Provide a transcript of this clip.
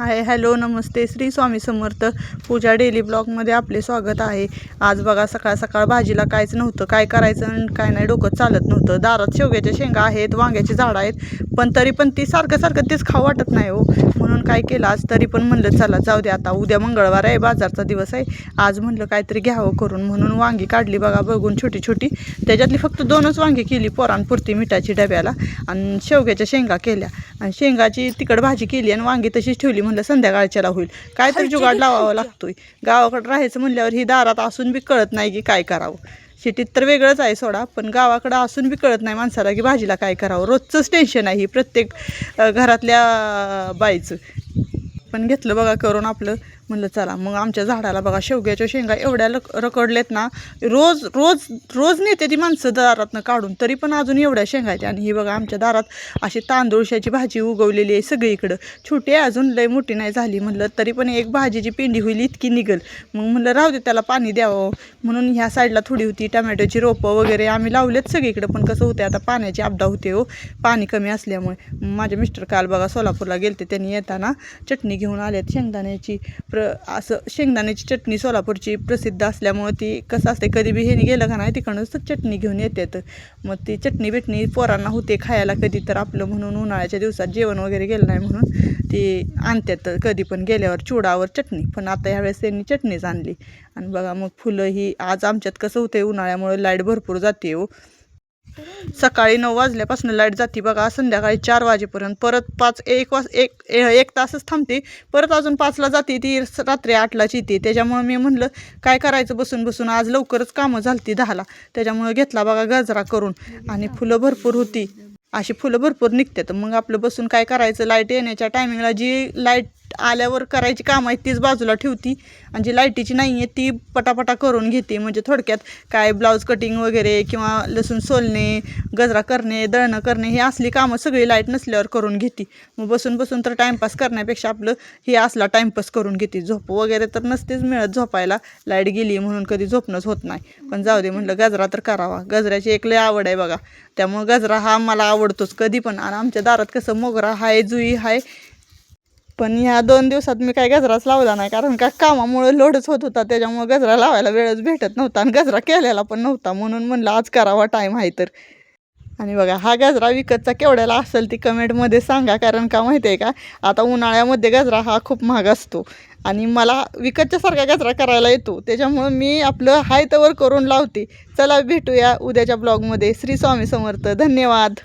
Hi hello नमस्ते श्री स्वामी समर्थ पूजा daily ब्लॉगमध्ये आपले स्वागत आहे। आज बघा सकाळ सकाळ भाजीला काहीच नव्हतं, काय करायचं आणि काय नाही डोकं चालत नव्हतं। दारात शेवग्याच्या शेंगा आहेत, वांग्याची झाडं आहेत, पण तरी पण ती सारखं तेच खाऊ वाटत नाही हो। म्हणून काय केलं आज, तरी पण म्हणलं चला जाऊ दे, आता उद्या मंगळवार आहे, बाजारचा दिवस आहे, आज म्हणलं काहीतरी घ्यावं करून, म्हणून वांगी काढली बघा बघून छोटी छोटी। त्याच्यातली फक्त 2च वांगी केली पोरांपुरती मिठाची डब्याला, आणि शेवग्याच्या शेंगा केल्या आणि शेंगाची तिखट भाजी केली आणि वांगी तशीच ठेवली। म्हणलं संध्याकाळच्याला होईल, काय तर जुगाड लावावा लागतोय। गावाकडे राहायचं म्हणल्यावर ही दारात असून बी कळत नाही की काय करावं। सिटीत तर वेगळंच आहे सोडा, पण गावाकडं असून बी कळत नाही माणसाला की भाजीला काय करावं। रोजचंच टेन्शन आहे ही प्रत्येक घरातल्या बाईचं। पण घेतलं बघा करून आपलं, म्हणलं चला मग। आमच्या झाडाला बघा शेवग्याच्या शेंगा एवढ्या रखडलेत ना, रोज रोज रोज नेते ती माणसं दारातनं काढून, तरी पण अजून एवढ्या शेंगायच्या। आणि ही बघा आमच्या दारात अशी तांदूळशाची भाजी उगवलेली आहे सगळीकडं, छोटी आहे अजून, लय मोठी नाही झाली। म्हणलं तरी पण एक भाजीची पिंडी होईल इतकी निघल, मग म्हणलं राहू दे त्याला पाणी द्यावं म्हणून। ह्या साईडला थोडी होती टमॅटोची रोपं वगैरे आम्ही लावलेत सगळीकडं, पण कसं होते आता पाण्याची आपदा होते हो, पाणी कमी असल्यामुळे। माझे मिस्टर काल बघा सोलापूरला गेलते, त्यांनी येताना चटणी घेऊन आल्यात शेंगदाण्याची। असं शेंगदाण्याची चटणी सोलापूरची प्रसिद्ध असल्यामुळे ती कसं असते, कधी बी ह्यानी गेलं का नाही तिकडूनच चटणी घेऊन येतात। मग ती चटणी बिटणी पोरांना होते खायला कधी तर आपलं, म्हणून उन्हाळ्याच्या दिवसात जेवण वगैरे गेलं नाही म्हणून ती आणतात कधी पण गेल्यावर चुडावर चटणी। पण आता ह्यावेळेस त्यांनी चटणीच आणली। आणि बघा मग फुलं ही आज आमच्यात कसं होतं, उन्हाळ्यामुळे लाईट भरपूर जाते हो। सकाळी 9 वाजल्यापासून लाईट जाते बघा, संध्याकाळी 4 वाजेपर्यंत, परत एक तासच थांबते, परत अजून 5ला जाते ती, रात्री 8लाच येते। त्याच्यामुळे मी म्हणलं काय करायचं बसून बसून, आज लवकरच कामं झालती 10ला, त्याच्यामुळे घेतला बघा गजरा करून। आणि फुलं भरपूर होती, अशी फुलं भरपूर निघतात, मग आपलं बसून काय करायचं। लाईट येण्याच्या टायमिंगला जी लाईट आल्यावर करायची कामं आहेत तीच बाजूला ठेवती, आणि जी लाईटीची नाही आहे ती पटापटा करून घेते। म्हणजे थोडक्यात काय ब्लाऊज कटिंग वगैरे किंवा लसूण सोलणे, गजरा करणे, दळणं करणे, हे असली कामं सगळी लाईट नसल्यावर करून घेते। मग बसून बसून तर टाईमपास करण्यापेक्षा आपलं हे असला टाईमपास करून घेते। झोप वगैरे तर नसतेच मिळत झोपायला, लाईट गेली म्हणून कधी झोपणंच होत नाही। पण जाऊ दे म्हणलं गजरा तर करावा, गजऱ्याची एक लय आवड आहे बघा, त्यामुळं गजरा हा मला आवडतोच कधी पण। आणि आमच्या दारात कसं मोगरा हाय, जुई हाय, पण ह्या 2 दिवसात मी काय गजराच लावला नाही, कारण का कामामुळे लोडच होत होता, त्याच्यामुळे गजरा लावायला वेळच भेटत नव्हता आणि गजरा केलेला पण नव्हता, म्हणून म्हणलं आज करावा टाईम आहे तर। आणि बघा हा गजरा विकतचा केवढ्याला असेल ती कमेंटमध्ये सांगा, कारण का माहिती आहे का, आता उन्हाळ्यामध्ये गजरा हा खूप महाग असतो आणि मला विकतच्यासारखा गजरा करायला येतो, त्याच्यामुळं मी आपलं हाय तवर करून लावते। चला भेटूया उद्याच्या ब्लॉगमध्ये। श्री स्वामी समर्थ, धन्यवाद।